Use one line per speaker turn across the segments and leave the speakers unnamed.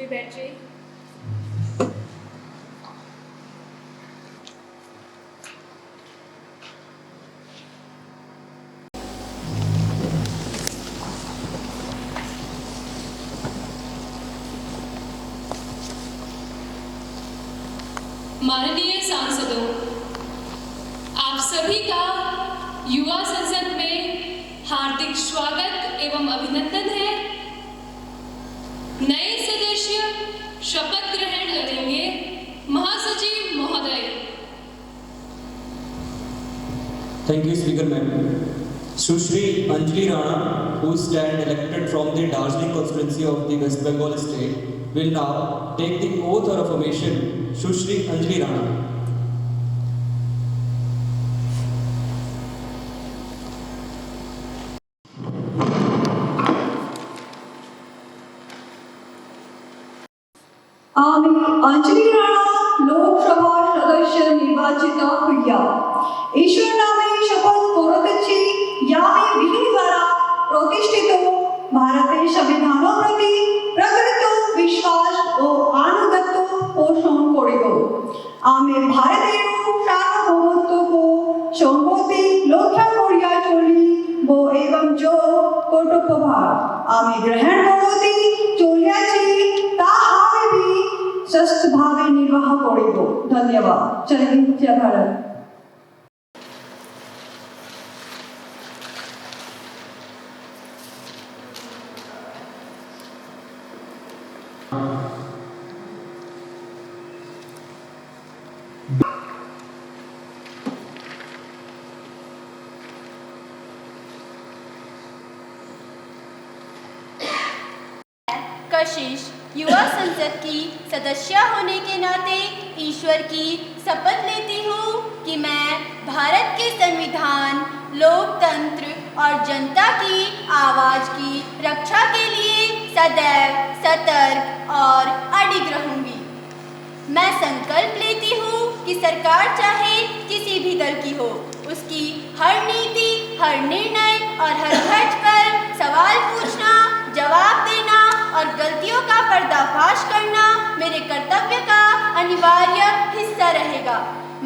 भी बैठ जाइए।
माननीय सांसदों, आप सभी का युवा संसद में हार्दिक स्वागत एवं अभिनंदन है। नए सदस्य शपथ ग्रहण करेंगे। महासचिव महोदय।
Thank you, Speaker Ma'am. Sushri Anjali Rana, who stand elected from the Darjeeling constituency of the West Bengal state, will now take the oath of affirmation. Sushri Anjali Rana.
আমি अंजलि राणा लोकसभा सदस्य निर्वाचित हुआ ईश्वर नामे शपथ করতেছি আমি বিধি দ্বারা প্রতিষ্ঠিত ভারতের সংবিধানের প্রতি প্রকৃত বিশ্বাস ও আনুগত্য পোষণ করিব। আমি ভারতের সার্বভৌমত্ব সম্পত্তি রক্ষা করিয়া চলিব এবং जो কর্তব্যভার আমি গ্রহণ করতে চলিয়াছি তাহা আমি সুস্থভাবে নির্বাহ করিব। ধন্যবাদ। জয় হিন্দ, জয় ভারত।
कशिश युवा संसद की सदस्य होने के नाते ईश्वर की शपथ लेती हूँ कि मैं भारत के संविधान, लोकतंत्र और जनता की आवाज की रक्षा के लिए सदैव सतर्क और अडिग रहूंगी। मैं संकल्प लेती हूँ कि सरकार चाहे किसी भी दल की हो, उसकी हर नीति, हर निर्णय और हर खर्च पर सवाल पूछना, जवाब देना और गलतियों का पर्दाफाश करना मेरे कर्तव्य का अनिवार्य हिस्सा रहेगा।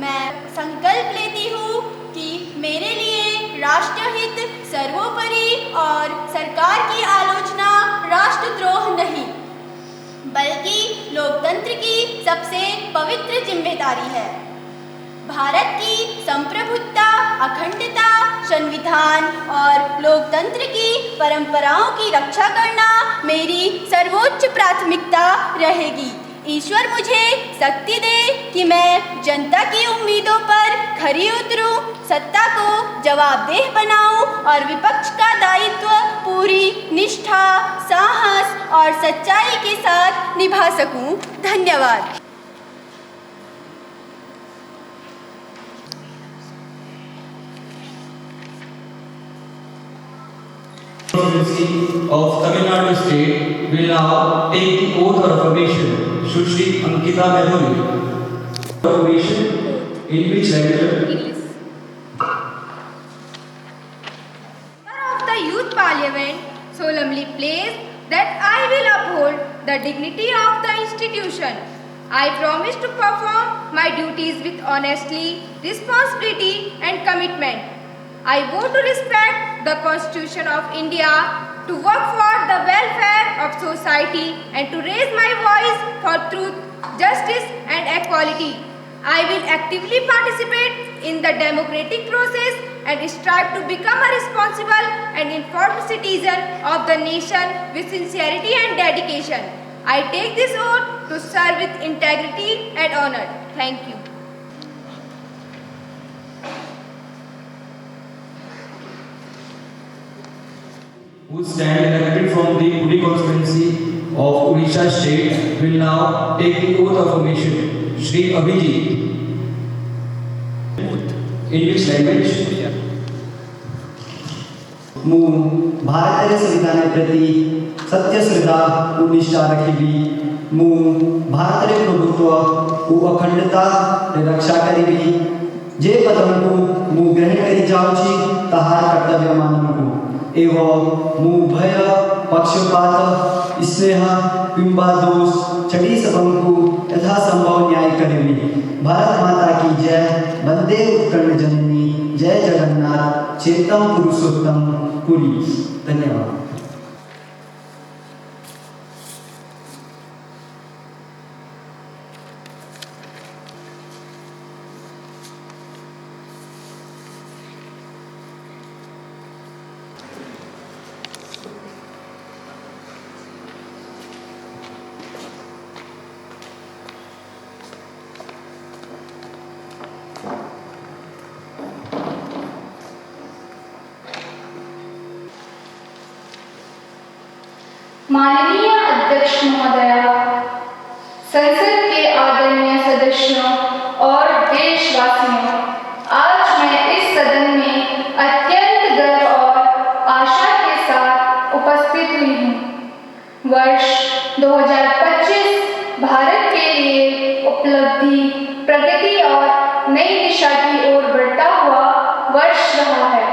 मैं संकल्प लेती हूँ कि मेरे लिए राष्ट्रहित सर्वोपरि और सरकार की आलोचना राष्ट्रद्रोह नहीं, बल्कि लोकतंत्र की सबसे पवित्र जिम्मेदारी है। भारत की संप्रभुता, अखंडता, संविधान और लोकतंत्र की परंपराओं की रक्षा करना मेरी सर्वोच्च प्राथमिकता रहेगी। ईश्वर मुझे शक्ति दे कि मैं जनता की उम्मीदों पर खरी उतरूं, सत्ता को जवाबदेह बनाऊं और विपक्ष का दायित्व पूरी निष्ठा, साहस और सच्चाई के साथ निभा सकूं। धन्यवाद।
Of Tamil Nadu state will now take the oath of affirmation. Sushri Ankita Mehuli. Affirmation in which language?
Of the Youth Parliament solemnly place that I will uphold the dignity of the institution. I promise to perform my duties with honesty, responsibility and commitment. I vow to respect the Constitution of India, to work for the welfare of society and to raise my voice for truth, justice and equality. I will actively participate in the democratic process and strive to become a responsible and informed citizen of the nation with sincerity and dedication. I take this oath to serve with integrity and honor. Thank you.
Who stand elected from the Puri constituency of Odisha state will now take the oath of affirmation. Shri Abhijit. In which language?
ମୁଁ ଭାରତର ସମ୍ବିଧାନ ପ୍ରତି ସତ୍ୟ ଶ୍ରଦ୍ଧା ଓ ନିଷ୍ଠା ରଖିବି। ମୁଁ ଭାରତର ପ୍ରଭୁତ୍ୱ ଓ ଅଖଣ୍ଡତାର ରକ୍ଷା କରିବି। ଯେ ପଦକୁ ମୁଁ ଗ୍ରହଣ କରି ଯାଉଛି ତାହାର କର୍ତ୍ତବ୍ୟ ମାନଙ୍କୁ एवं ମୁଁ ଭୟ, ପକ୍ଷପାତ, ସ୍ନେହ କିମ୍ବା ଦୋଷ छठी सभंकु यथासंभव न्याय करेंगे। भारत माता की जय। वंदे उत्कर्ण जननी। जय जगन्नाथ। चेतम पुरुषोत्तम पुरी। धन्यवाद।
माननीय अध्यक्ष महोदया, संसद के आदरणीय सदस्यों और देशवासियों, आज मैं इस सदन में अत्यंत गर्व और आशा के साथ उपस्थित हुई हूँ। वर्ष 2025 भारत के लिए उपलब्धि, प्रगति और नई दिशा की ओर बढ़ता हुआ वर्ष रहा है।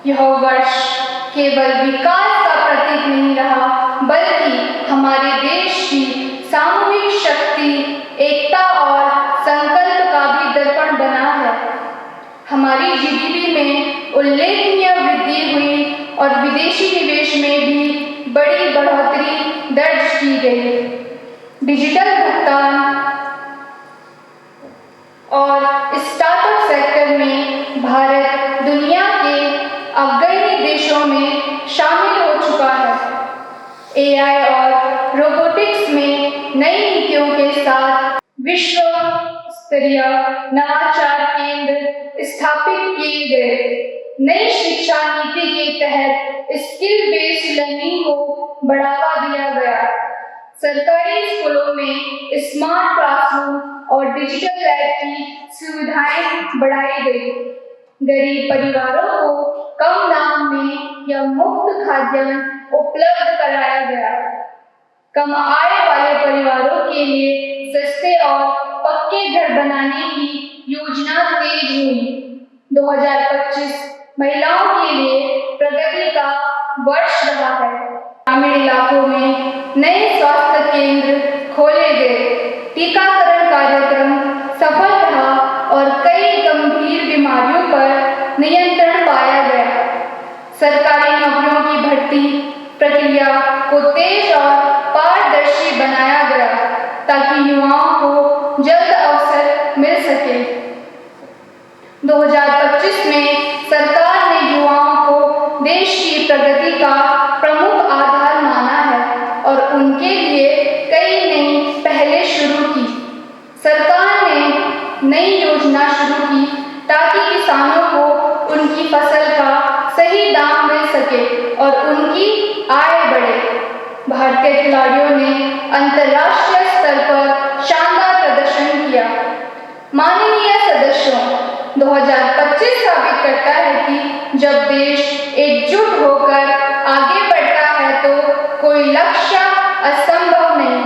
यह वर्ष केवल विकास का प्रतीक नहीं रहा, बल्कि हमारे देश की सामूहिक शक्ति, एकता और संकल्प का भी दर्पण बना है। हमारी जीडीपी में उल्लेखनीय वृद्धि हुई और विदेशी निवेश में भी बड़ी बढ़ोतरी दर्ज की गई। डिजिटल भुगतान और स्टार्टअप सेक्टर में भारत दुनिया के अग्रणी देशों में शामिल हो चुका है। एआई और रोबोटिक्स में नई नीतियों के साथ विश्व स्तरीय नवाचार केंद्र स्थापित किए गए। नई शिक्षा नीति के तहत स्किल बेस्ड लर्निंग को बढ़ावा दिया गया। सरकारी स्कूलों में स्मार्ट क्लासरूम और डिजिटल लैब की सुविधाएं बढ़ाई गई। गरीब परिवारों को कम दाम में या मुफ्त खाद्यान्न उपलब्ध कराया गया। कम आय वाले परिवारों के लिए सस्ते और पक्के घर बनाने की योजना तेज हुई। 2025 महिलाओं के लिए प्रगति का वर्ष रहा है। ग्रामीण इलाकों में नए स्वास्थ्य केंद्र खोले गए। टीकाकरण कार्यक्रम सफल रहा और कई गंभीर बीमारियों पर नियंत्रण पाया गया। सरकारी नौकरियों की भर्ती प्रक्रिया को तेज और पारदर्शी बनाया गया ताकि युवाओं को जल्द अवसर मिल सके। 2025 में सरकार ने युवाओं को देश की प्रगति का प्रमुख आधार माना है और उनके लिए कई नई पहलें शुरू की। सरकार ने नई योजना शुरू की ताकि किसानों को उनकी फसल का सही दाम मिल सके और उनकी आय बढ़े। भारतीय खिलाड़ियों ने अंतर्राष्ट्रीय स्तर पर शानदार प्रदर्शन किया। माननीय सदस्यों, 2025 साबित करता है कि जब देश एकजुट होकर आगे बढ़ता है तो कोई लक्ष्य असंभव नहीं।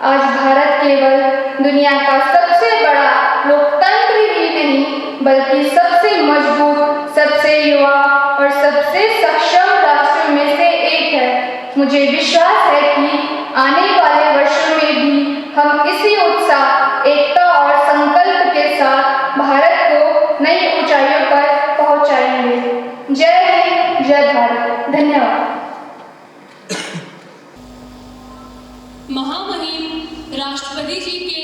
आज भारत केवल दुनिया का सबसे बड़ा लोकतंत्र ही नहीं, बल्कि सबसे मजबूत, सबसे युवा और सबसे सक्षम राष्ट्रों में से एक है। मुझे विश्वास है कि आने वाले वर्षों में भी हम इसी उत्साह, एकता और संकल्प के साथ भारत को नई ऊंचाइयों पर पहुंचाएंगे। जय हिंद, जय भारत। धन्यवाद।
महामहिम राष्ट्रपति जी के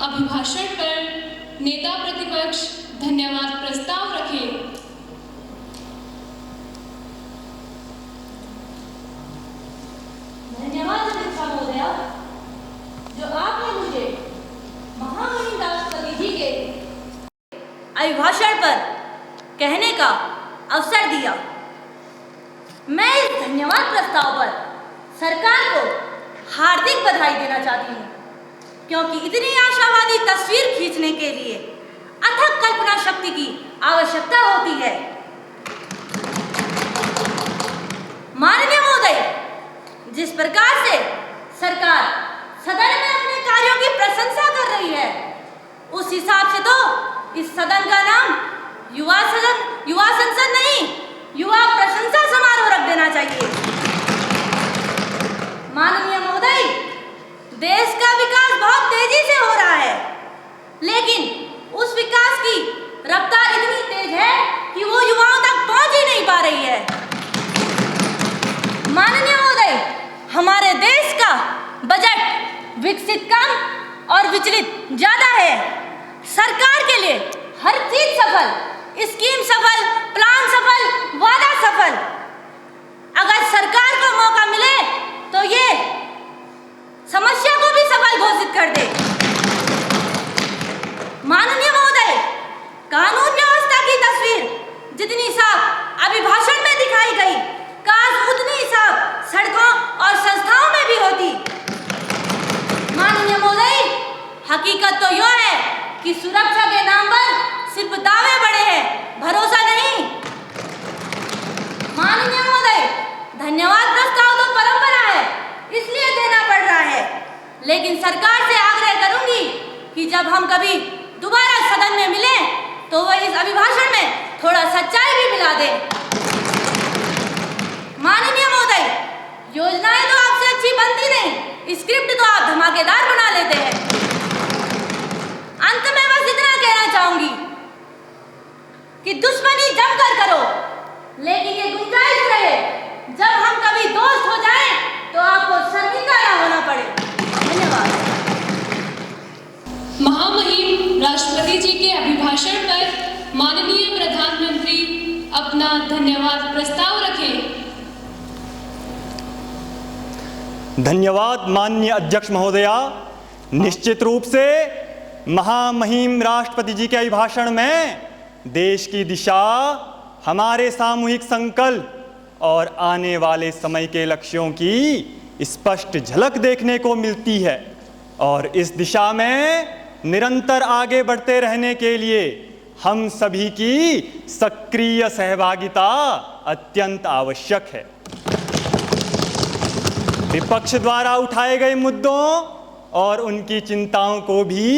अभिभाषण पर नेता प्रतिपक्ष धन्यवाद प्रस्ताव रखे।
धन्यवाद अध्यक्ष महोदया, जो आपने मुझे महामहिम राष्ट्रपति जी के अभिभाषण पर कहने का अवसर दिया। मैं इस धन्यवाद प्रस्ताव पर सरकार को हार्दिक बधाई देना चाहती हूँ, क्योंकि इतनी आशावादी तस्वीर खींचने के लिए अथक कल्पना शक्ति की आवश्यकता होती है। माननीय महोदय, जिस प्रकार से सरकार सदन में अपने कार्यों की प्रशंसा कर रही है, उस हिसाब से तो इस सदन का नाम युवा संसद नहीं, युवा प्रशंसा समारोह रख देना चाहिए। माननीय महोदय, देश का विकास बहुत तेजी से हो रहा है, लेकिन उस विकास की रफ्तार इतनी तेज है कि वो युवाओं तक पहुंच ही नहीं पा रही है। माननीय महोदय, हमारे देश का बजट विकसित कम और विचलित ज्यादा है। सरकार के लिए हर चीज सफल, स्कीम सफल, प्लान सफल, वादा सफल। अगर सरकार को मौका मिले तो ये समस्या को भी सफल घोषित कर दे। माननीय महोदय, कानून व्यवस्था की तस्वीर जितनी साफ अभिभाषण में दिखाई गई, काश उतनी साफ सड़कों और संस्थाओं में भी होती। माननीय महोदय, हकीकत तो यह है कि सुरक्षा के नाम पर सिर्फ दावे बड़े हैं, भरोसा नहीं। माननीय महोदय, धन्यवाद प्रस्ताव तो परंपरा है, इसलिए देना पड़ रहा है, लेकिन सरकार से आग्रह करूंगी कि जब हम कभी दोबारा सदन में मिलें तो वह इस अभिभाषण में थोड़ा सच्चाई भी मिला दे। माननीय महोदय, योजनाएं तो आपसे अच्छी बनती नहीं, स्क्रिप्ट तो आप धमाकेदार बना लेते हैं। अंत में बस इतना कहना चाहूंगी कि दुश्मनी जमकर करो, लेकिन ये गुंजाइश रहे जब हम कभी दोस्त हो जाएं तो आपको शर्मिंदा ना होना पड़े। धन्यवाद।
महामहिम राष्ट्रपति जी के अभिभाषण पर माननीय प्रधानमंत्री अपना धन्यवाद प्रस्ताव रखें।
धन्यवाद माननीय अध्यक्ष महोदया। निश्चित रूप से महामहिम राष्ट्रपति जी के अभिभाषण में देश की दिशा, हमारे सामूहिक संकल्प और आने वाले समय के लक्ष्यों की स्पष्ट झलक देखने को मिलती है, और इस दिशा में निरंतर आगे बढ़ते रहने के लिए हम सभी की सक्रिय सहभागिता अत्यंत आवश्यक है। विपक्ष द्वारा उठाए गए मुद्दों और उनकी चिंताओं को भी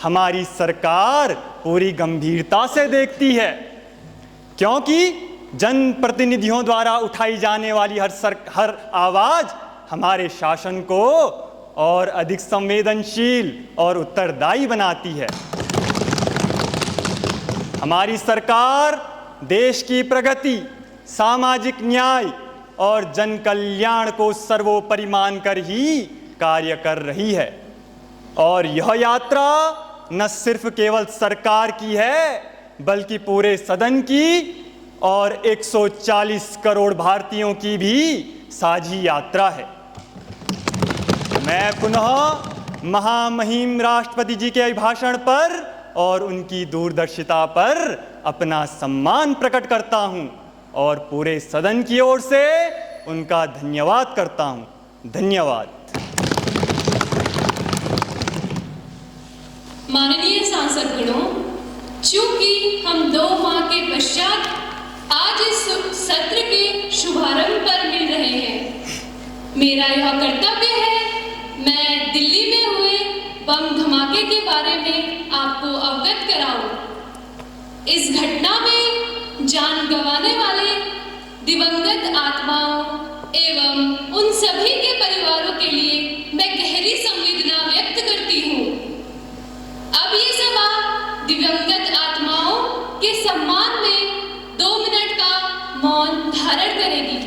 हमारी सरकार पूरी गंभीरता से देखती है, क्योंकि जनप्रतिनिधियों द्वारा उठाई जाने वाली हर आवाज हमारे शासन को और अधिक संवेदनशील और उत्तरदायी बनाती है। हमारी सरकार देश की प्रगति, सामाजिक न्याय और जन कल्याण को सर्वोपरि मानकर ही कार्य कर रही है, और यह यात्रा न सिर्फ केवल सरकार की है बल्कि पूरे सदन की और 140 करोड़ भारतीयों की भी साझी यात्रा है। मैं पुनः महामहिम राष्ट्रपति जी के अभिभाषण पर और उनकी दूरदर्शिता पर अपना सम्मान प्रकट करता हूं और पूरे सदन की ओर से उनका धन्यवाद करता हूं। धन्यवाद।
माननीय सांसदगणों, चूंकि हम 2 माह के पश्चात आज इस सत्र के शुभारंभ पर मिल रहे हैं, मेरा यह कर्तव्य है मैं दिल्ली में हुए बम धमाके के बारे में आपको अवगत कराऊं। इस घटना में जान गंवाने वाले दिवंगत आत्माओं एवं उन सभी के परिवारों के लिए मैं गहरी संवेदना व्यक्त करती हूँ। अब ये सभा दिवंगत आत्माओं के सम्मान में 2 मिनट का मौन धारण करेगी।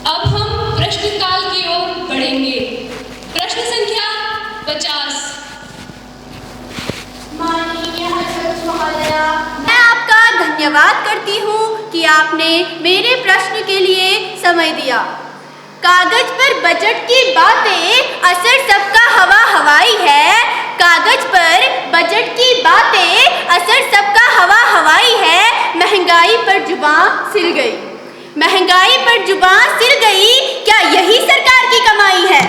अब हम प्रश्नकाल की ओर बढ़ेंगे। प्रश्न संख्या 50।
माननीय अध्यक्ष महोदया, मैं आपका धन्यवाद करती हूँ कि आपने मेरे प्रश्न के लिए समय दिया। कागज पर बजट की बातें असर सबका हवा हवाई है। कागज पर बजट की बातें असर सबका हवा हवाई है। महंगाई पर जुबान सिल गई, महंगाई पर जुबान सिल गई, क्या यही सरकार की कमाई है?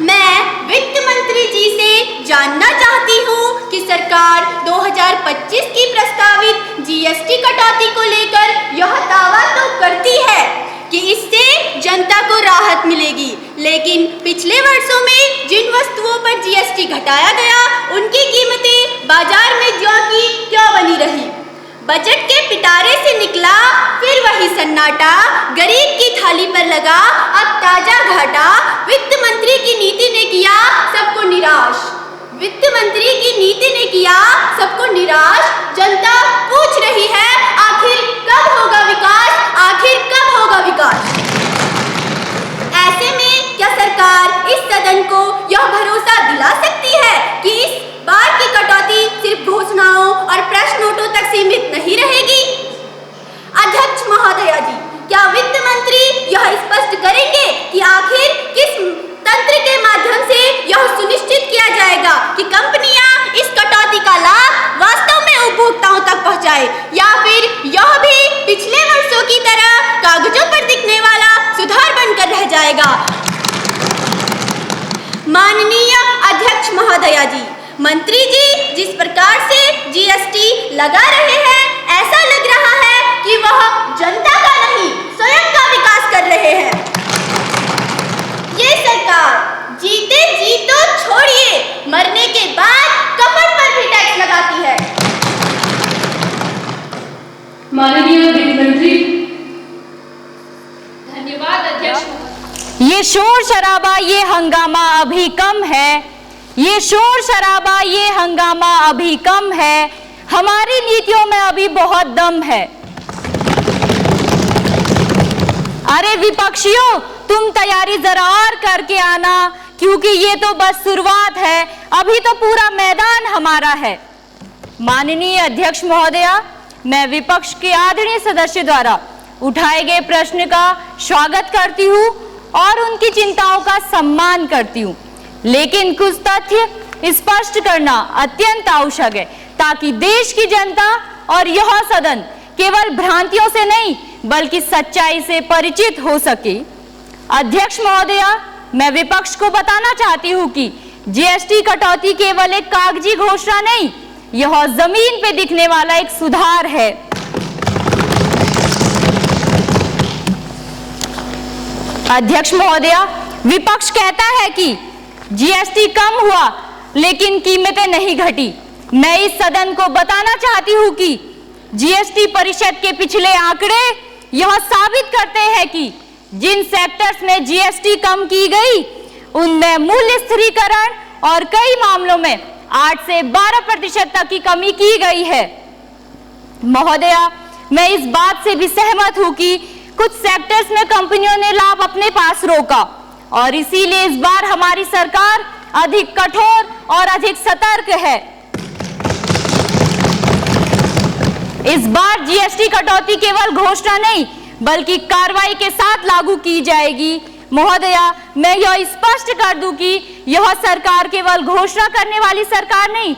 मैं वित्त मंत्री जी से जानना चाहती हूँ कि सरकार 2025 की प्रस्तावित जीएसटी कटौती को लेकर यह दावा तो करती है कि इससे जनता को राहत मिलेगी, लेकिन पिछले वर्षों में जिन वस्तुओं पर जीएसटी घटाया गया उनकी कीमतें बाजार में ज्यों की त्यों बनी रही। बजट के पिटारे से निकला फिर वही सन्नाटा, गरीब की थाली पर लगा अब ताजा घाटा। वित्त मंत्री की नीति ने किया सबको निराश, वित्त मंत्री की नीति ने किया सबको निराश। जनता पूछ रही है आखिर कब होगा विकास, आखिर कब होगा विकास। ऐसे में क्या सरकार इस सदन को यह भरोसा दिला सकती है कि इस बार की कटौती सिर्फ घोषणाओं और प्रेस नोटों तक सीमित नहीं रहेगी? अध्यक्ष महोदया जी, क्या वित्त मंत्री यह स्पष्ट करेंगे कि आखिर किस तंत्र के माध्यम से यह सुनिश्चित किया जाएगा कि कंपनियां इस कटौती का लाभ वास्तव में उपभोक्ताओं तक पहुंचाए, या फिर यह भी पिछले वर्षों की तरह कागजों पर दिखने वाला सुधार बनकर रह जाएगा? माननीय अध्यक्ष महोदया जी, मंत्री जी जिस प्रकार से जीएसटी लगा रहे हैं, ऐसा लग रहा है कि वह जनता का नहीं स्वयं का विकास कर रहे हैं। ये सरकार जीते जी तो छोड़िए, मरने के बाद कपड़ पर भी टैक्स लगाती है।
माननीय वित्त मंत्री। धन्यवाद अध्यक्ष।
ये शोर शराबा, ये हंगामा अभी कम है, ये शोर शराबा, ये हंगामा अभी कम है, हमारी नीतियों में अभी बहुत दम है। अरे विपक्षियों, तुम तैयारी जरा और करके आना, क्योंकि ये तो बस शुरुआत है, अभी तो पूरा मैदान हमारा है। माननीय अध्यक्ष महोदया, मैं विपक्ष के आदरणीय सदस्य द्वारा उठाए गए प्रश्न का स्वागत करती हूँ और उनकी चिंताओं का सम्मान करती हूँ, लेकिन कुछ तथ्य स्पष्ट करना अत्यंत आवश्यक है ताकि देश की जनता और यह सदन केवल भ्रांतियों से नहीं बल्कि सच्चाई से परिचित हो सके। अध्यक्ष महोदया, मैं विपक्ष को बताना चाहती हूँ कि जीएसटी कटौती केवल एक कागजी घोषणा नहीं, यह जमीन पे दिखने वाला एक सुधार है। अध्यक्ष महोदया, विपक्ष कहता है कि जीएसटी कम हुआ लेकिन कीमतें नहीं घटी। मैं इस सदन को बताना चाहती हूँ कि जीएसटी परिषद के पिछले आंकड़े यह साबित करते हैं कि जिन सेक्टर्स में जीएसटी कम की गई उनमें मूल्य स्थिरीकरण और कई मामलों में 8 से 12% तक की कमी की गई है। महोदया, मैं इस बात से भी सहमत हूँ कि कुछ सेक्टर्स में कंपनियों ने लाभ अपने पास रोका और इसीलिए इस बार हमारी सरकार अधिक कठोर और अधिक सतर्क है। इस बार जीएसटी कटौती केवल घोषणा नहीं बल्कि कार्रवाई के साथ लागू की जाएगी। महोदया, मैं यह स्पष्ट कर दूं कि यह सरकार केवल घोषणा करने वाली सरकार नहीं,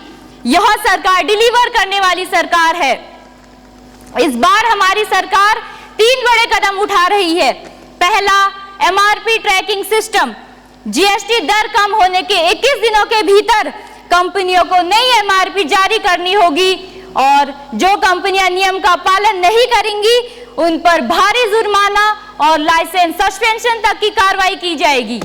यह सरकार डिलीवर करने वाली सरकार है। इस बार हमारी सरकार 3 बड़े कदम उठा रही है। पहला, एमआरपी ट्रैकिंग सिस्टम। जीएसटी दर कम होने के 21 दिनों के भीतर कंपनियों को नई एमआरपी जारी करनी होगी और जो कंपनियां नियम का पालन नहीं करेंगी उन पर भारी जुर्माना और लाइसेंस सस्पेंशन तक की कार्रवाई की जाएगी।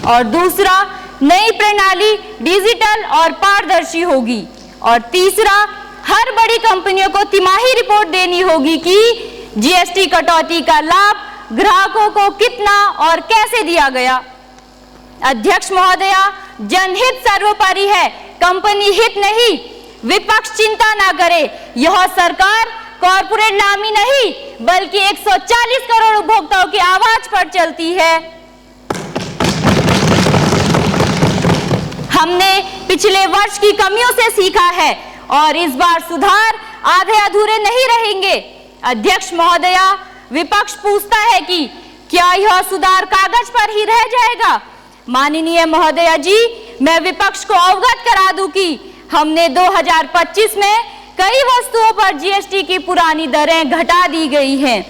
और दूसरा, नई प्रणाली डिजिटल और पारदर्शी होगी। और तीसरा, हर बड़ी कंपनियों को तिमाही रिपोर्ट देनी होगी कि जीएसटी कटौती का लाभ ग्राहकों को कितना और कैसे दिया गया। अध्यक्ष महोदया, जनहित सर्वोपरि है, कंपनी हित नहीं। विपक्ष चिंता ना करे, यह सरकार कॉर्पोरेट नामी नहीं बल्कि 140 करोड़ उपभोक्ताओं की आवाज पर चलती है। हमने पिछले वर्ष की कमियों से सीखा है
और इस बार सुधार आधे अधूरे नहीं रहेंगे। अध्यक्ष महोदया, विपक्ष पूछता है कि क्या यह सुधार कागज पर ही रह जाएगा? माननीय महोदया जी, मैं विपक्ष को अवगत करा दूं कि हमने 2025 में कई वस्तुओं पर जीएसटी की पुरानी दरें घटा दी गई हैं।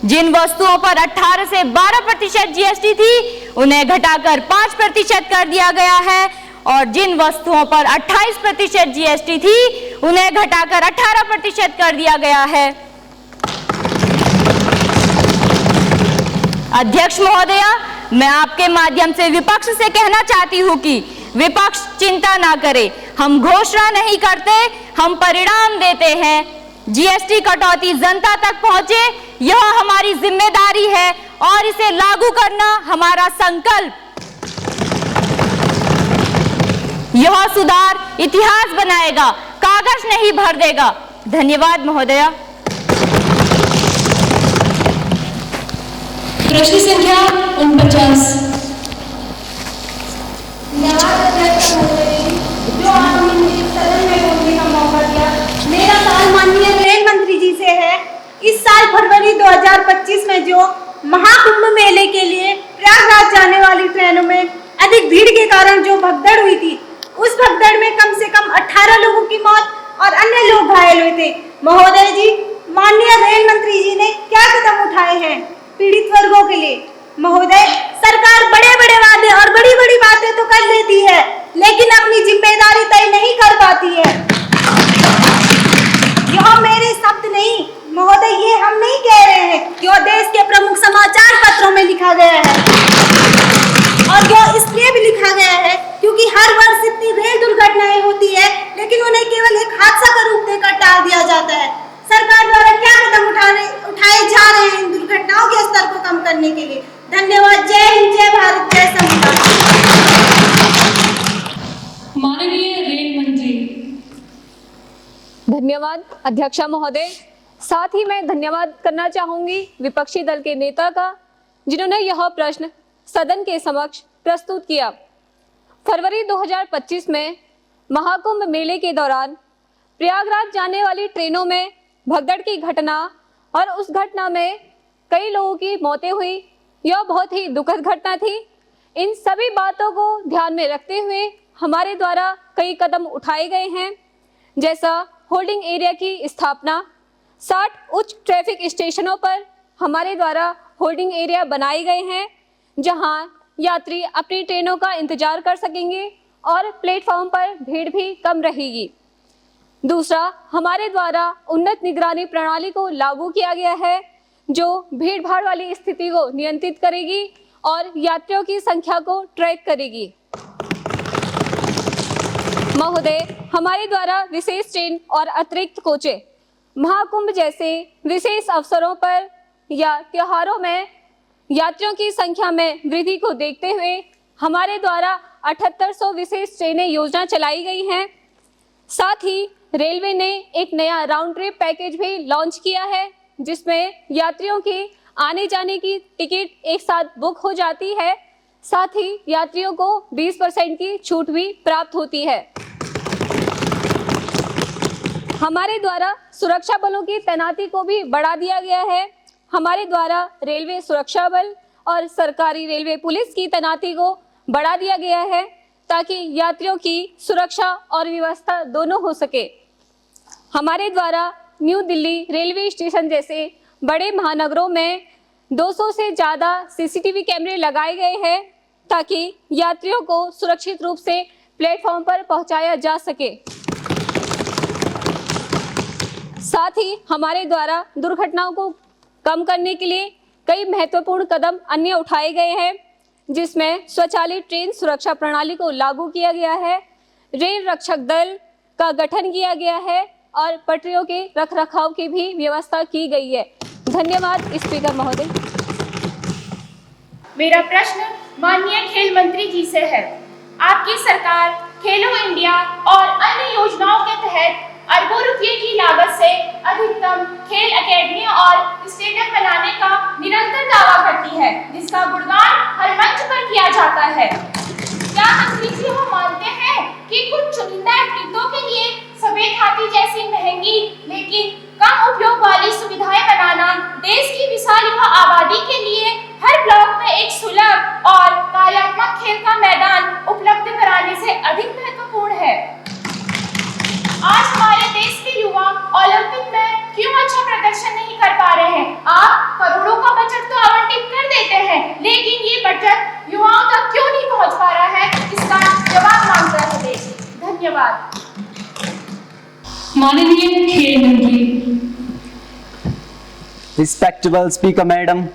जिन वस्तुओं पर 18 से 12% जीएसटी थी, उन्हें घटाकर 5% कर दिया गया है, और जिन वस्तुओं पर 28% जीएसटी थी, उन्हें घटाकर 18% कर दिया गया है। अध्यक्ष महोदया, मैं आपके माध्यम से विपक्ष से कहना चाहती हूं कि विपक्ष चिंता ना करे, हम घोषणा नहीं करते, हम परिणाम देते हैं। जीएसटी कटौती जनता तक पहुंचे, यह हमारी जिम्मेदारी है और इसे लागू करना हमारा संकल्प। यह सुधार इतिहास बनाएगा, कागज नहीं भर देगा। धन्यवाद महोदया।
प्रश्न संख्या 49।
जो आपने मुझे सदन में बोलने का मौका दिया। मेरा सवाल माननीय रेल मंत्री जी से है। इस साल फरवरी 2025 में जो महाकुंभ मेले के लिए प्रयागराज जाने वाली ट्रेनों में अधिक भीड़ के कारण जो भगदड़ हुई थी, उस भगदड़ में कम से कम 18 लोगों की मौत और अन्य लोग घायल हुए थे। महोदय जी, माननीय रेल मंत्री जी ने क्या कदम उठाए हैं पीड़ित वर्गों के लिए? महोदय, सरकार बड़े बड़े वादे और बड़ी बड़ी बातें तो कर लेती है, लेकिन अपनी जिम्मेदारी तय नहीं कर पाती है। यह मेरे शब्द नहीं महोदय, ये हम नहीं कह रहे हैं, यह देश के प्रमुख समाचार पत्रों में लिखा गया है। और यह इसलिए भी लिखा गया है क्योंकि हर वर्ष इतनी रेल दुर्घटनाएं होती है, लेकिन उन्हें केवल एक हादसा का रूप देकर टाल दिया जाता है। सरकार द्वारा क्या कदम उठाए जा रहे हैं इन दुर्घटनाओं के स्तर को कम करने के लिए? धन्यवाद। जय हिंद, जय भारत, जय संविधान।
माननीय रेल मंत्री।
धन्यवाद अध्यक्षा महोदय। साथ ही मैं धन्यवाद करना चाहूंगी विपक्षी दल के नेता का, जिन्होंने यह प्रश्न सदन के समक्ष प्रस्तुत किया। फरवरी 2025 में महाकुंभ मेले के दौरान प्रयागराज जाने वाली ट्रेनों में भगदड़ की घटना और उस घटना में कई लोगों की मौतें हुई, यह बहुत ही दुखद घटना थी। इन सभी बातों को ध्यान में रखते हुए हमारे द्वारा कई कदम उठाए गए हैं, जैसा होल्डिंग एरिया की स्थापना। 60 उच्च ट्रैफिक स्टेशनों पर हमारे द्वारा होल्डिंग एरिया बनाए गए हैं, जहां यात्री अपनी ट्रेनों का इंतजार कर सकेंगे और प्लेटफॉर्म पर भीड़ भी कम रहेगी। दूसरा, हमारे द्वारा उन्नत निगरानी प्रणाली को लागू किया गया है, जो भीड़ भाड़ वाली स्थिति को नियंत्रित करेगी और यात्रियों की संख्या को ट्रैक करेगी। महोदय, हमारे द्वारा विशेष ट्रेन और अतिरिक्त कोचें महाकुंभ जैसे विशेष अवसरों पर या त्योहारों में यात्रियों की संख्या में वृद्धि को देखते हुए हमारे द्वारा 7800 विशेष ट्रेनें योजना चलाई गई हैं। साथ ही रेलवे ने एक नया राउंड ट्रिप पैकेज भी लॉन्च किया है, जिसमें यात्रियों की आने जाने की टिकट एक साथ बुक हो जाती है। साथ ही यात्रियों को 20% की छूट भी प्राप्त होती है। हमारे द्वारा सुरक्षा बलों की तैनाती को भी बढ़ा दिया गया है। हमारे द्वारा रेलवे सुरक्षा बल और सरकारी रेलवे पुलिस की तैनाती को बढ़ा दिया गया है, ताकि यात्रियों की सुरक्षा और व्यवस्था दोनों हो सके। हमारे द्वारा न्यू दिल्ली रेलवे स्टेशन जैसे बड़े महानगरों में 200 से ज़्यादा सीसीटीवी कैमरे लगाए गए हैं, ताकि यात्रियों को सुरक्षित रूप से प्लेटफॉर्म पर पहुंचाया जा सके। साथ ही हमारे द्वारा दुर्घटनाओं को कम करने के लिए कई महत्वपूर्ण कदम अन्य उठाए गए हैं, जिसमें स्वचालित ट्रेन सुरक्षा प्रणाली को लागू किया गया है, रेल रक्षक दल का गठन किया गया है और पटरियों के रखरखाव की भी व्यवस्था की गई है। धन्यवाद स्पीकर महोदय।
मेरा प्रश्न माननीय खेल मंत्री जी से है। आपकी सरकार खेलो इंडिया और अन्य योजनाओं के तहत अरबों रुपये की लागत से अधिकतम खेल एकेडमी और स्टेडियम बनाने का निरंतर दावा करती है, जिसका गुणगान हर मंच पर किया जाता है। क्या मंत्री जी हम मानते हैं कि कुछ चुनिंदा एथलीटों के लिए सफेद घाटी जैसी महंगी लेकिन कम उपयोग वाली सुविधाएं बनाना देश की विशाल युवा आबादी के लिए हर ब्लॉक में एक सुलभ और कार्यात्मक खेल का मैदान उपलब्ध कराने से अधिक महत्वपूर्ण है। आज हमारे देश के युवा ओलंपिक में क्यों अच्छा प्रदर्शन नहीं कर पा रहे हैं? आप करोड़ों का बजट तो आवंटित कर देते हैं, लेकिन ये बजट युवाओं तक क्यों नहीं पहुंच पा रहा है? इसका जवाब मांगता है देश। धन्यवाद।
माननीय खेल मंत्री।
रिस्पेक्टेबल स्पीकर मैडम,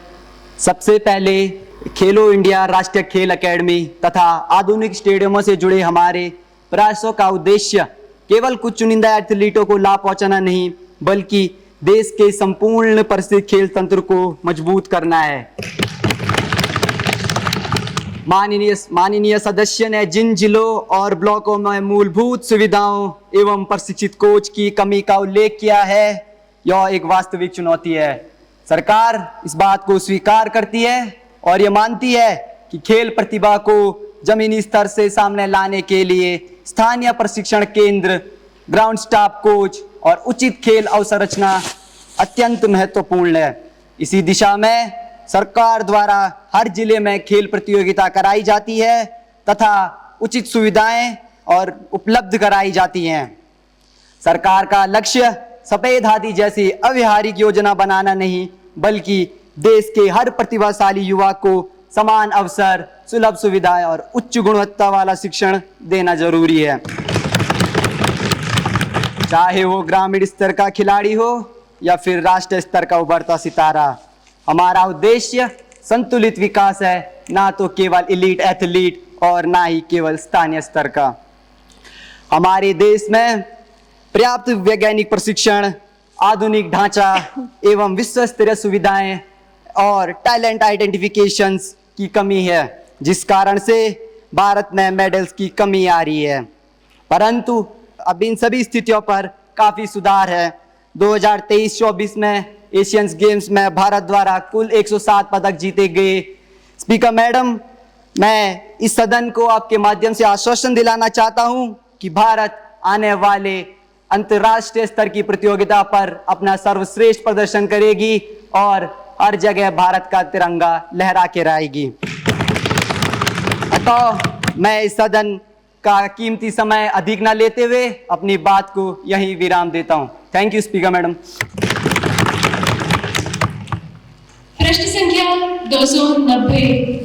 सबसे पहले खेलो इंडिया राष्ट्रीय खेल अकेडमी तथा आधुनिक स्टेडियमों से जुड़े हमारे प्रयासों का उद्देश्य केवल कुछ चुनिंदा एथलीटों को लाभ पहुंचाना नहीं, बल्कि देश के संपूर्ण परिस्थिति खेल तंत्र को मजबूत करना है। माननीय सदस्य ने जिन जिलों और ब्लॉकों में मूलभूत सुविधाओं एवं प्रशिक्षित कोच की कमी का उल्लेख किया है, यह एक वास्तविक चुनौती है। सरकार इस बात को स्वीकार करती है और यह मानती है कि खेल प्रतिभा को जमीनी स्तर से सामने लाने के लिए स्थानीय प्रशिक्षण केंद्र, ग्राउंड स्टाफ कोच और उचित खेल अवसंरचना अत्यंत महत्वपूर्ण है। इसी दिशा में सरकार द्वारा हर जिले में खेल प्रतियोगिता कराई जाती है तथा उचित सुविधाएं और उपलब्ध कराई जाती हैं। सरकार का लक्ष्य सफेद हाथी जैसी अव्यावहारिक योजना बनाना नहीं, बल्कि देश के हर प्रतिभाशाली युवा को समान अवसर, सुलभ सुविधाएं और उच्च गुणवत्ता वाला शिक्षण देना जरूरी है। चाहे वो ग्रामीण स्तर का खिलाड़ी हो या फिर राष्ट्रीय स्तर का उभरता सितारा, हमारा उद्देश्य संतुलित विकास है, ना तो केवल एलीट एथलीट और ना ही केवल स्थानीय स्तर का। हमारे देश में पर्याप्त वैज्ञानिक प्रशिक्षण, आधुनिक ढांचा एवं विश्व स्तरीय सुविधाएं और टैलेंट आइडेंटिफिकेशंस की कमी है, जिस कारण से भारत में मेडल्स की कमी आ रही है। परंतु अब इन सभी स्थितियों पर काफी सुधार है। 2023-24 में एशियंस गेम्स में भारत द्वारा कुल 107 पदक जीते गए। स्पीकर मैडम, मैं इस सदन को आपके माध्यम से आश्वासन दिलाना चाहता हूं कि भारत आने वाले अंतर्राष्ट्रीय स्तर की प्रतियोगिता पर अपना सर्वश्रेष्ठ प्रदर्शन करेगी और हर जगह भारत का तिरंगा लहरा के रहेगी। अतः मैं इस सदन का कीमती समय अधिक न लेते हुए अपनी बात को यहीं विराम देता हूं। Thank you speaker madam.
प्रश्न संख्या 290।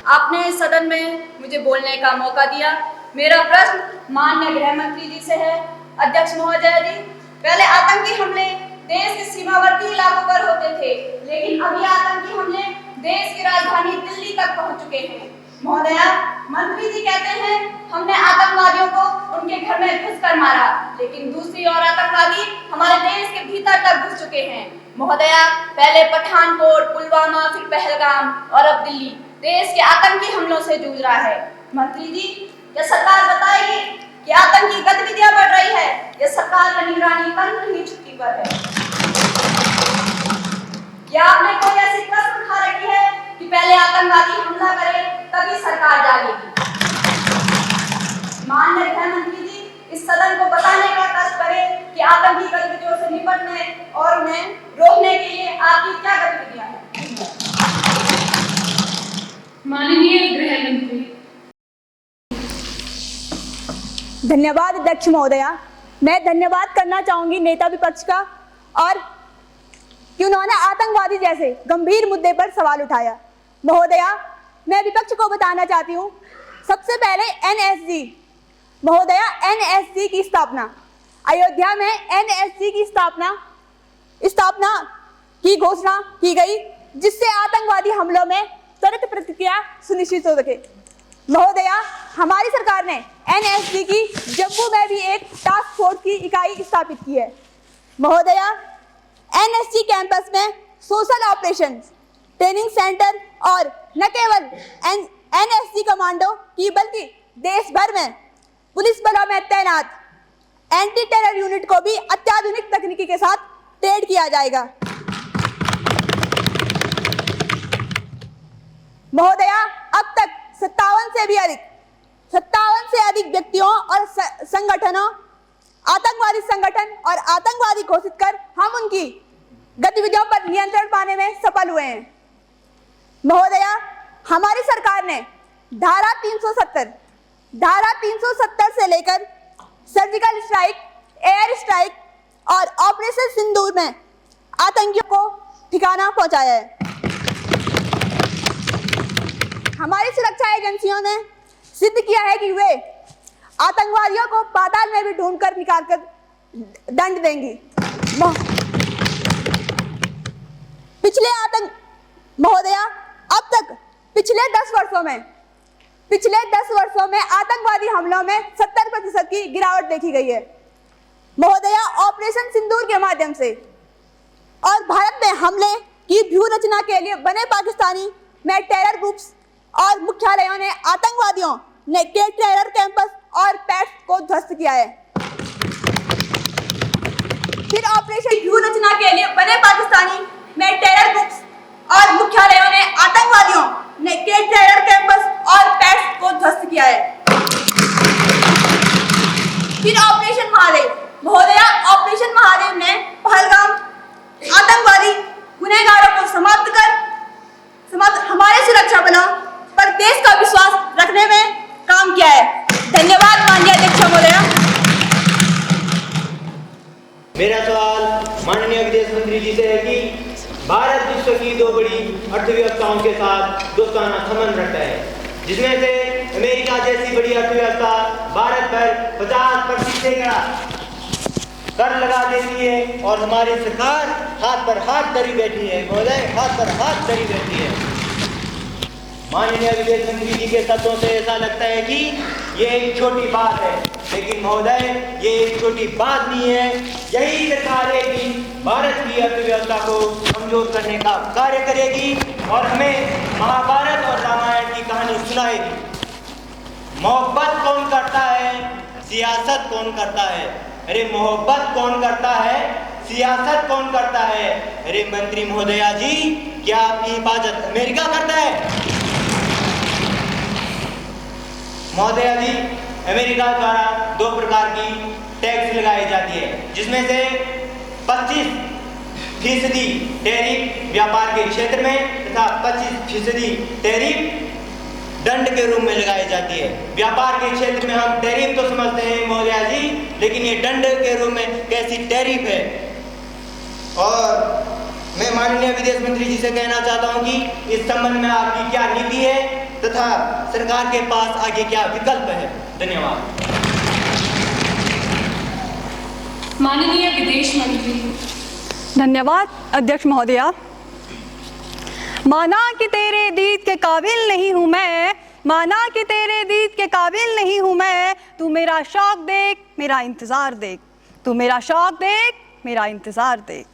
आपने सदन में मुझे बोलने का मौका दिया। मेरा प्रश्न माननीय गृह मंत्री जी से है। अध्यक्ष महोदय जी, पहले आतंकी हमले देश के सीमावर्ती इलाकों पर होते थे, लेकिन अब ये आतंकी हमले देश की राजधानी दिल्ली तक पहुंच चुके हैं। महोदया, मंत्री जी कहते हैं हमने आतंकवादियों को उनके घर में घुसकर मारा, लेकिन दूसरी ओर आतंकवादी हमारे देश के भीतर तक घुस चुके हैं। महोदया, पहले पठानकोट, पुलवामा, फिर पहलगाम और अब दिल्ली देश के आतंकी हमलों से जूझ रहा है। मंत्री जी, क्या सरकार बताएगी कि आतंकी गतिविधियां बढ़ रही है या सरकार का निगरानी तंत्र ही छुट्टी पर है? क्या आपने कोई ऐसी कसम खा रखी है कि पहले आतंकवादी हमला करे तभी सरकार जागेगी? माननीय गृह मंत्री जी, इस सदन को बताने का कष्ट करें कि आतंकी गतिविधियों से निपटने और उन्हें रोकने के लिए आपकी क्या गतिविधियां हैं?
माननीय गृह मंत्री।
धन्यवाद अध्यक्ष महोदया। मैं धन्यवाद करना चाहूंगी नेता विपक्ष का और कि उन्होंने आतंकवादी जैसे गंभीर मुद्दे पर सवाल उठाया। महोदया, मैं विपक्ष को बताना चाहती हूँ, सबसे पहले एनएसजी महोदया, एनएसजी की स्थापना, अयोध्या में एनएसजी की स्थापना की घोषणा की गई, जिससे आतंकवादी हमलों में त्वरित प्रतिक्रिया सुनिश्चित हो सके। महोदया, हमारी सरकार ने एनएसजी की जम्मू में भी एक टास्क फोर्स की इकाई स्थापित की है। महोदया, एनएसजी कैंपस में सोशल ऑपरेशन ट्रेनिंग सेंटर और न केवल एनएसजी कमांडो की बल्कि देश भर में पुलिस बलों में तैनात एंटी टेरर यूनिट को भी अत्याधुनिक तकनीकी के साथ ट्रेन किया जाएगा। महोदया, अब तक 57 से अधिक व्यक्तियों और संगठनों आतंकवादी संगठन और आतंकवादी घोषित कर हम उनकी गतिविधियों पर नियंत्रण पाने में सफल हुए हैं। महोदया, हमारी सरकार ने धारा 370 से लेकर सर्जिकल स्ट्राइक, एयर स्ट्राइक और ऑपरेशन सिंदूर में आतंकियों को ठिकाना पहुंचाया है। हमारी सुरक्षा एजेंसियों ने सिद्ध किया है कि वे आतंकवादियों को पाताल में भी ढूंढकर निकालकर दंड देंगी। महोदया, अब तक पिछले 10 वर्षों में आतंकवादी हमलों में 70% की गिरावट देखी गई है। महोदया, ऑपरेशन सिंदूर के माध्यम से और भारत में हमले की व्यूह रचना के लिए बने पाकिस्तानी में टेरर ग्रुप्स और मुख्यालयों ने आतंकवादियों ने के टेरर कैंपस और पैट्स को ध्वस्त किया है। फिर ऑपरेशन व्यूह रचना के लिए बने पाकिस्तानी में टेरर ग्रुप्स और मुख्यालयों ने आतंकवादियों ने के टेरर कैंपस और पैट्स को ध्वस्त किया है। फिर ऑपरेशन महादेव। महोदया, ऑपरेशन महादेव ने पहलगाम आतंकवादी गुनहगारों को समाप्त हमारे सुरक्षा बलों पर देश का विश्वास रखने में काम किया है। धन्यवाद माननीय अध्यक्ष महोदया।
मेरा सवाल माननीय विदेश मंत्री जी से है कि भारत विश्व की 2 बड़ी अर्थव्यवस्थाओं के साथ दोस्ताना संबंध रखता है, जिसमें से अमेरिका जैसी बड़ी अर्थव्यवस्था भारत पर 50% से कर लगा देती है और हमारी सरकार हाथ पर हाथ धरी बैठी है। महोदय, हाथ पर हाथ धरी बैठी है। माननीय विदेश मंत्री जी के शब्दों से ऐसा लगता है कि ये एक छोटी बात है, लेकिन महोदय ये एक छोटी बात नहीं है। यही सरकार है कि भारत की अर्थव्यवस्था को कमजोर करने का कार्य करेगी और हमें महाभारत और रामायण की कहानी सुनाएगी। मोहब्बत कौन करता है, सियासत कौन करता है? अरे मोहब्बत कौन करता है, सियासत कौन करता है? अरे मंत्री महोदया जी, क्या आपकी हिफाजत अमेरिका करता है? महोदया जी, अमेरिका द्वारा 2 प्रकार की टैक्स लगाई जाती है, जिसमें से 25% टैरिफ व्यापार के क्षेत्र में तथा 25% टैरिफ दंड के रूप में लगाई जाती है। व्यापार के क्षेत्र में हम टैरिफ तो समझते हैं महोदया जी, लेकिन ये दंड के रूप में कैसी टैरिफ है? और मैं माननीय विदेश मंत्री जी से कहना चाहता हूं कि इस संबंध में आपकी क्या नीति है तथा सरकार के पास आगे क्या विकल्प है? धन्यवाद।
माननीय विदेश मंत्री।
धन्यवाद अध्यक्ष महोदया। माना कि तेरे दीद के काबिल नहीं हूँ मैं, माना कि तेरे दीद के काबिल नहीं हूँ मैं, तू मेरा शौक देख, मेरा इंतजार देख, तू मेरा शौक देख, मेरा इंतजार देख।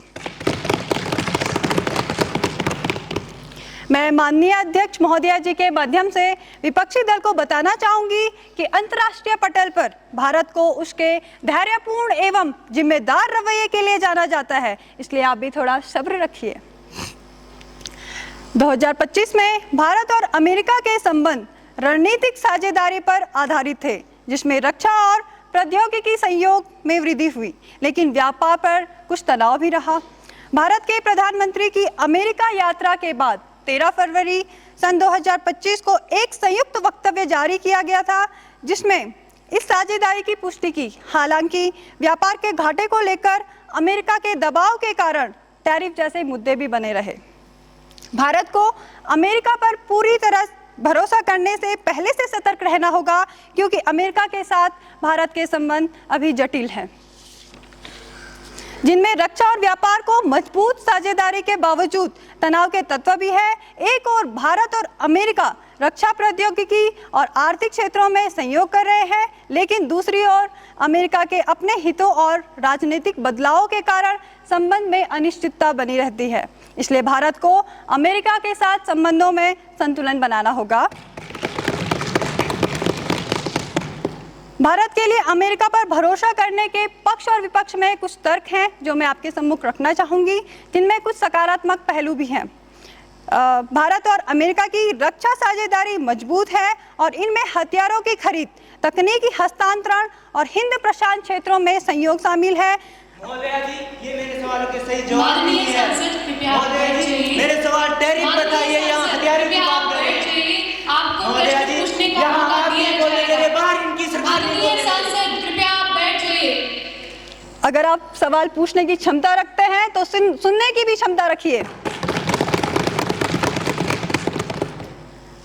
मैं माननीय अध्यक्ष महोदया जी के माध्यम से विपक्षी दल को बताना चाहूंगी कि अंतर्राष्ट्रीय पटल पर भारत को उसके धैर्यपूर्ण एवं जिम्मेदार रवैये के लिए जाना जाता है, इसलिए आप भी थोड़ा सब्र रखिए। 2025 में भारत और अमेरिका के संबंध रणनीतिक साझेदारी पर आधारित थे, जिसमें रक्षा और प्रौद्योगिकी सहयोग में वृद्धि हुई, लेकिन व्यापार पर कुछ तनाव भी रहा। भारत के प्रधानमंत्री की अमेरिका यात्रा के बाद 13 फरवरी सन 2025 को एक संयुक्त वक्तव्य जारी किया गया था, जिसमें इस साझेदारी की पुष्टि की। हालांकि व्यापार के घाटे को लेकर अमेरिका के दबाव के कारण टैरिफ जैसे मुद्दे भी बने रहे। भारत को अमेरिका पर पूरी तरह भरोसा करने से पहले से सतर्क रहना होगा, क्योंकि अमेरिका के साथ भारत के संबंध अभी जटिल हैं, जिनमें रक्षा और व्यापार को मजबूत साझेदारी के बावजूद तनाव के तत्व भी है। एक और भारत और अमेरिका रक्षा प्रौद्योगिकी और आर्थिक क्षेत्रों में सहयोग कर रहे हैं, लेकिन दूसरी ओर अमेरिका के अपने हितों और राजनीतिक बदलावों के कारण संबंध में अनिश्चितता बनी रहती है। इसलिए भारत को अमेरिका के साथ संबंधों में संतुलन बनाना होगा। भारत के लिए अमेरिका पर भरोसा करने के पक्ष और विपक्ष में कुछ तर्क हैं जो मैं आपके सम्मुख रखना चाहूँगी, जिनमें कुछ सकारात्मक पहलू भी हैं। भारत और अमेरिका की रक्षा साझेदारी मजबूत है और इनमें हथियारों की खरीद, तकनीकी हस्तांतरण और हिंद प्रशांत क्षेत्रों में सहयोग शामिल है।
महोदया जी, ये मेरे सवालों के सही जवाब नहीं
माननीय
है।
सांसद कृपया
महोदया
बैठ
जी,
जाइए।
मेरे सवाल टैरिफ
माननीय
बताइए, यहाँ
सांसद,
हथियारों की
कृपया
बात कर रहे
बैठ
हैं।
जाइए। आपको
महोदया
प्रश्न
जी,
पूछने का
यहाँ
मौका
आप
दिया
नहीं बोलने दे रहे,
जाएगा।
बाहर इनकी सरकार नहीं
माननीय
बोल रही।
सांसद, कृपया आप बैठ जाइए।
अगर आप सवाल पूछने की क्षमता रखते हैं तो सुनने की भी क्षमता रखिए।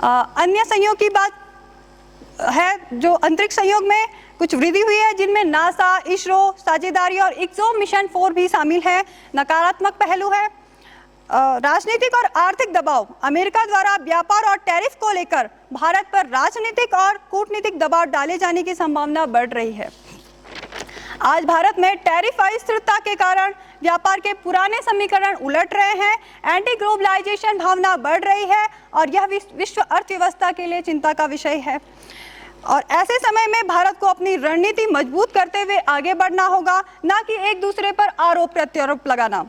अन्य सहयोग की बात है, जो अंतरिक्ष सहयोग में कुछ वृद्धि हुई है, जिनमें नासा, इसरो साझेदारी और इक्सो मिशन 4 भी शामिल है। नकारात्मक पहलू है राजनीतिक और आर्थिक दबाव। अमेरिका द्वारा व्यापार और टैरिफ को लेकर भारत पर राजनीतिक और कूटनीतिक दबाव डाले जाने की संभावना बढ़ रही है। आज भारत में टैरिफ अस्थिरता के कारण व्यापार के पुराने समीकरण उलट रहे हैं, एंटी ग्लोबलाइजेशन भावना बढ़ रही है और यह विश्व अर्थव्यवस्था के लिए चिंता का विषय है। और ऐसे समय में भारत को अपनी रणनीति मजबूत करते हुए आगे बढ़ना होगा, ना कि एक दूसरे पर आरोप प्रत्यारोप लगाना।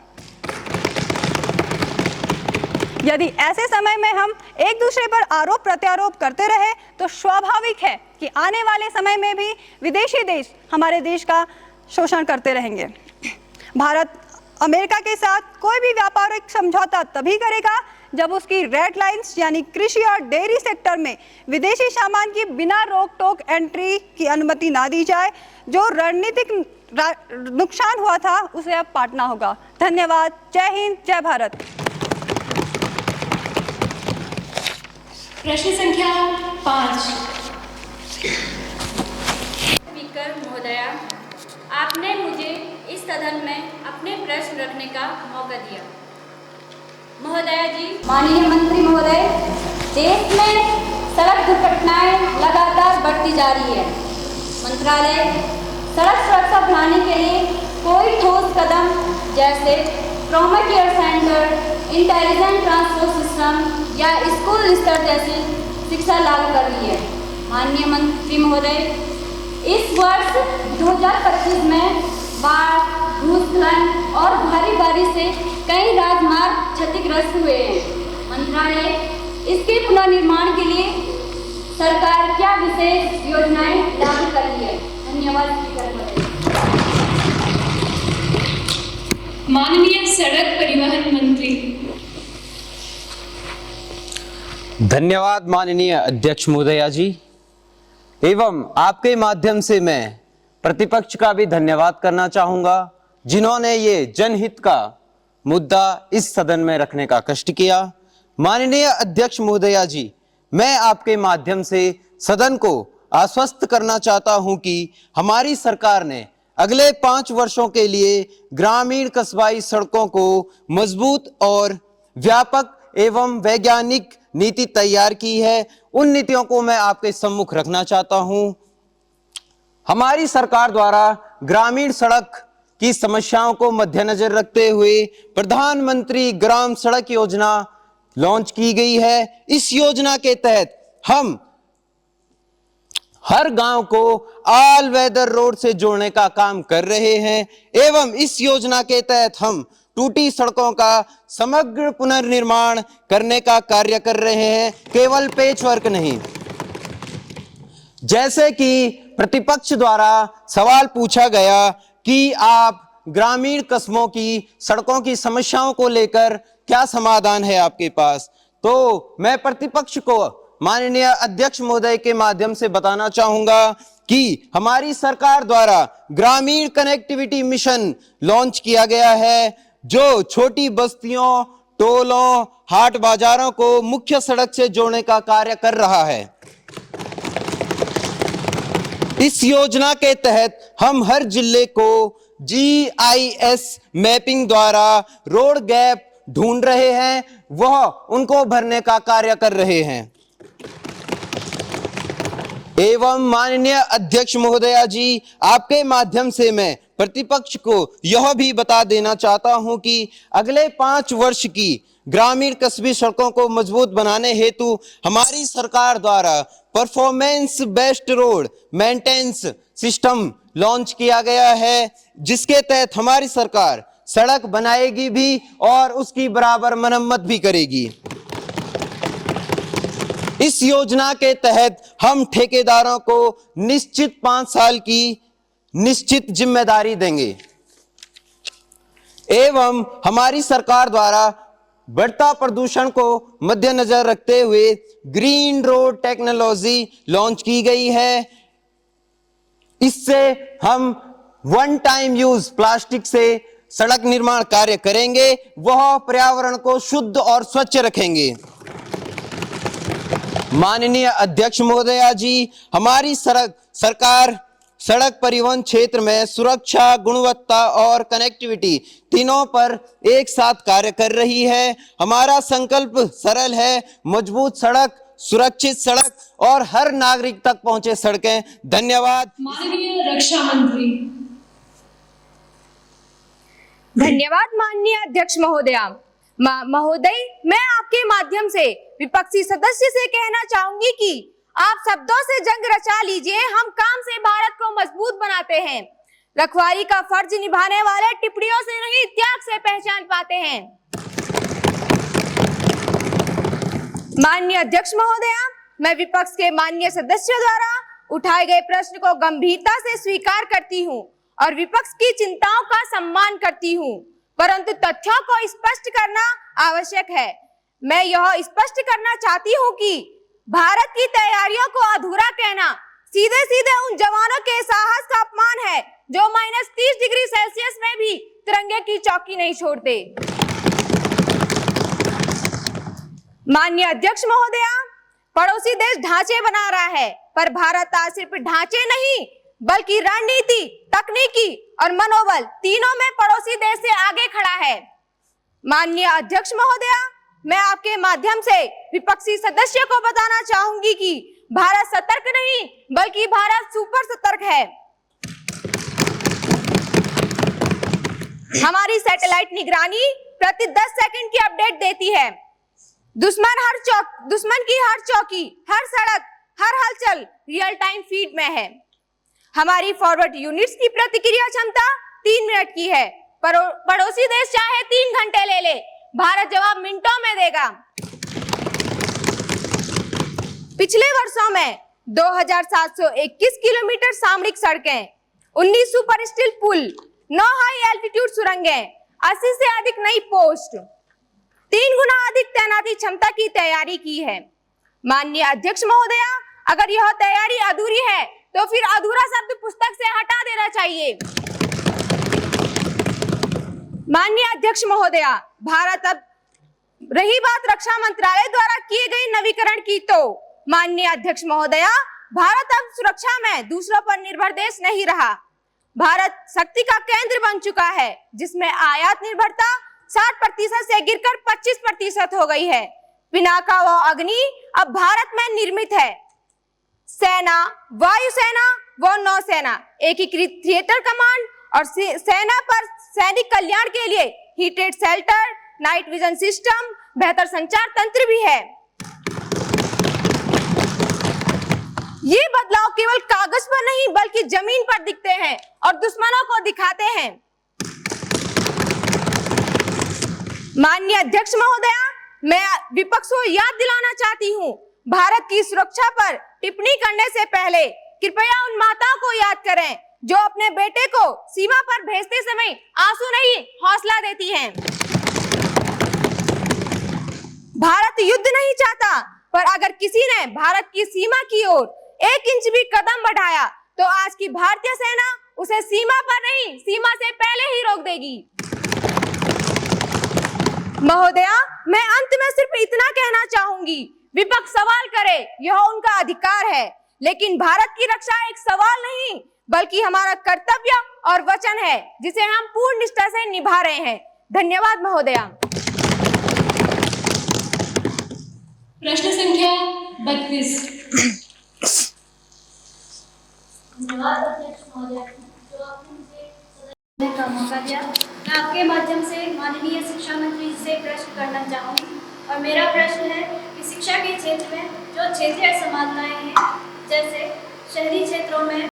यदि ऐसे समय में हम एक दूसरे पर आरोप प्रत्यारोप करते रहे तो स्वाभाविक है कि आने वाले समय में भी विदेशी देश हमारे देश का शोषण करते रहेंगे। भारत अमेरिका के साथ कोई भी व्यापारिक समझौता तभी करेगा जब उसकी रेड लाइंस यानी कृषि और डेयरी सेक्टर में विदेशी सामान की बिना रोक टोक एंट्री की अनुमति ना दी जाए। जो रणनीतिक नुकसान हुआ था उसे अब पाटना होगा। धन्यवाद। जय हिंद, जय भारत।
प्रश्न संख्या 5।
स्पीकर महोदया, आपने मुझे इस सदन में अपने प्रश्न रखने का मौका दिया। महोदया जी,
माननीय मंत्री महोदय, देश में सड़क दुर्घटनाएं लगातार बढ़ती जा रही है। मंत्रालय सड़क सुरक्षा बढ़ाने के लिए कोई ठोस कदम जैसे trauma care centre, intelligent transport system या स्कूल स्तर जैसी शिक्षा लागू कर रही है। माननीय मंत्री महोदय, इस वर्ष 2025 में बाढ़, भूस्खलन और भारी बारिश से कई राजमार्ग क्षतिग्रस्त हुए हैं। मंत्रालय इसके पुनर्निर्माण के लिए सरकार क्या विशेष योजनाएं लागू कर रही है? धन्यवाद स्पीकर महोदय।
माननीय सड़क परिवहन मंत्री।
धन्यवाद माननीय अध्यक्ष महोदया जी, एवं आपके माध्यम से मैं प्रतिपक्ष का भी धन्यवाद करना चाहूंगा, जिन्होंने ये जनहित का मुद्दा इस सदन में रखने का कष्ट किया। माननीय अध्यक्ष महोदया जी, मैं आपके माध्यम से सदन को आश्वस्त करना चाहता हूं कि हमारी सरकार ने अगले 5 वर्षों के लिए ग्रामीण कस्बाई सड़कों को मजबूत और व्यापक एवं वैज्ञानिक नीति तैयार की है। उन नीतियों को मैं आपके सम्मुख रखना चाहता हूं। हमारी सरकार द्वारा ग्रामीण सड़क की समस्याओं को मद्देनजर रखते हुए प्रधानमंत्री ग्राम सड़क योजना लॉन्च की गई है। इस योजना के तहत हम हर गांव को ऑल वेदर रोड से जोड़ने का काम कर रहे हैं एवं इस योजना के तहत हम टूटी सड़कों का समग्र पुनर्निर्माण करने का कार्य कर रहे हैं, केवल पेचवर्क नहीं। जैसे कि प्रतिपक्ष द्वारा सवाल पूछा गया कि आप ग्रामीण कस्बों की सड़कों की समस्याओं को लेकर क्या समाधान है आपके पास, तो मैं प्रतिपक्ष को माननीय अध्यक्ष महोदय के माध्यम से बताना चाहूंगा कि हमारी सरकार द्वारा ग्रामीण कनेक्टिविटी मिशन लॉन्च किया गया है, जो छोटी बस्तियों, टोलों, हाट बाजारों को मुख्य सड़क से जोड़ने का कार्य कर रहा है। इस योजना के तहत हम हर जिले को GIS मैपिंग द्वारा रोड गैप ढूंढ रहे हैं, वह उनको भरने का कार्य कर रहे हैं। एवं माननीय अध्यक्ष महोदया जी, आपके माध्यम से मैं प्रतिपक्ष को यह भी बता देना चाहता हूं कि अगले 5 वर्ष की ग्रामीण कस्बी सड़कों को मजबूत बनाने हेतु हमारी सरकार द्वारा performance based road maintenance system launch किया गया है, जिसके तहत हमारी सरकार सड़क बनाएगी भी और उसकी बराबर मरम्मत भी करेगी। इस योजना के तहत हम ठेकेदारों को निश्चित 5 साल की निश्चित जिम्मेदारी देंगे एवं हमारी सरकार द्वारा बढ़ता प्रदूषण को मद्देनजर रखते हुए ग्रीन रोड टेक्नोलॉजी लॉन्च की गई है। इससे हम वन टाइम यूज प्लास्टिक से सड़क निर्माण कार्य करेंगे, वह पर्यावरण को शुद्ध और स्वच्छ रखेंगे। माननीय अध्यक्ष महोदया जी, हमारी सरकार सड़क परिवहन क्षेत्र में सुरक्षा, गुणवत्ता और कनेक्टिविटी तीनों पर एक साथ कार्य कर रही है। हमारा संकल्प सरल है, मजबूत सड़क, सुरक्षित सड़क और हर नागरिक तक पहुंचे सड़कें। धन्यवाद।
माननीय रक्षा मंत्री।
धन्यवाद माननीय अध्यक्ष महोदया। महोदय, मैं आपके माध्यम से विपक्षी सदस्य से कहना चाहूंगी कि आप शब्दों से जंग रचा लीजिए, हम काम से भारत को मजबूत बनाते हैं। रखवाली का फर्ज निभाने वाले टिप्पणियों से नहीं, त्याग से पहचान पाते हैं। माननीय अध्यक्ष महोदया, मैं विपक्ष के माननीय सदस्यों द्वारा उठाए गए प्रश्न को गंभीरता से स्वीकार करती हूं और विपक्ष की चिंताओं का सम्मान करती हूं, परंतु तथ्यों को स्पष्ट करना आवश्यक है। मैं यह स्पष्ट करना चाहती हूं कि भारत की तैयारियों को अधूरा कहना सीधे सीधे उन जवानों के साहस का अपमान है जो -30 डिग्री सेल्सियस में भी तिरंगे की चौकी नहीं छोड़ते। माननीय अध्यक्ष महोदया, पड़ोसी देश ढांचे बना रहा है, पर भारत आज सिर्फ ढांचे नहीं बल्कि रणनीति, तकनीकी और मनोबल तीनों में पड़ोसी देश से आगे खड़ा है। माननीय अध्यक्ष महोदया, मैं आपके माध्यम से विपक्षी सदस्यों को बताना चाहूंगी कि भारत सतर्क नहीं बल्कि भारत सुपर सतर्क है। हमारी सैटेलाइट निगरानी प्रति 10 सेकंड की अपडेट देती है। दुश्मन की हर चौकी, हर सड़क, हर हलचल रियल टाइम फीड में है। हमारी फॉरवर्ड यूनिट्स की प्रतिक्रिया क्षमता 3 मिनट की है। पड़ोसी देश चाहे 3 घंटे ले ले, भारत जवाब मिनटों में देगा। पिछले वर्षों में 2721 किलोमीटर सामरिक सड़कें, 19 सुपर स्टील पुल, 9 हाई एल्टीट्यूड सुरंगें, 80 से अधिक नई पोस्ट, 3 गुना अधिक तैनाती क्षमता की तैयारी की है। माननीय अध्यक्ष महोदया, अगर यह तैयारी अधूरी है तो फिर अधूरा शब्द पुस्तक से हटा देना चाहिए। माननीय अध्यक्ष महोदया, भारत अब रही बात रक्षा मंत्रालय द्वारा किए गए नवीकरण की, तो माननीय अध्यक्ष महोदया, भारत अब सुरक्षा में दूसरों पर निर्भर देश नहीं रहा। भारत शक्ति का केंद्र बन चुका है, जिसमें आयात निर्भरता 60% से गिरकर 25% हो गई है। पिनाका व अग्नि अब भारत में निर्मित है। सेना, वायुसेना व नौसेना, एकीकृत थिएटर कमांड और सेना पर सैनिक कल्याण के लिए heated shelter, night vision system, बेहतर संचार तंत्र भी है। ये बदलाव केवल कागज पर नहीं बल्कि जमीन पर दिखते हैं और दुश्मनों को दिखाते हैं। माननीय अध्यक्ष महोदया, मैं विपक्ष को याद दिलाना चाहती हूँ, भारत की सुरक्षा पर टिप्पणी करने से पहले कृपया उन माताओं को याद करें जो अपने बेटे को सीमा पर भेजते समय आंसू नहीं हौसला देती हैं। भारत युद्ध नहीं चाहता, पर अगर किसी ने भारत की सीमा की ओर 1 इंच भी कदम बढ़ाया तो आज की भारतीय सेना उसे सीमा पर नहीं, सीमा से पहले ही रोक देगी। महोदया, मैं अंत में सिर्फ इतना कहना चाहूंगी, विपक्ष सवाल करे, यह उनका अधिकार है, लेकिन भारत की रक्षा एक सवाल नहीं बल्कि हमारा कर्तव्य और वचन है, जिसे हम पूर्ण निष्ठा से निभा रहे हैं। धन्यवाद महोदया।
प्रश्न संख्या 32।
धन्यवाद अध्यक्ष महोदया, जो आपने मुझे सदन का मौका दिया। मैं आपके माध्यम से माननीय शिक्षा मंत्री जी से प्रश्न करना चाहूँगी और मेरा प्रश्न है कि शिक्षा के क्षेत्र में जो क्षेत्रीय समानताएं हैं, जैसे शहरी क्षेत्रों में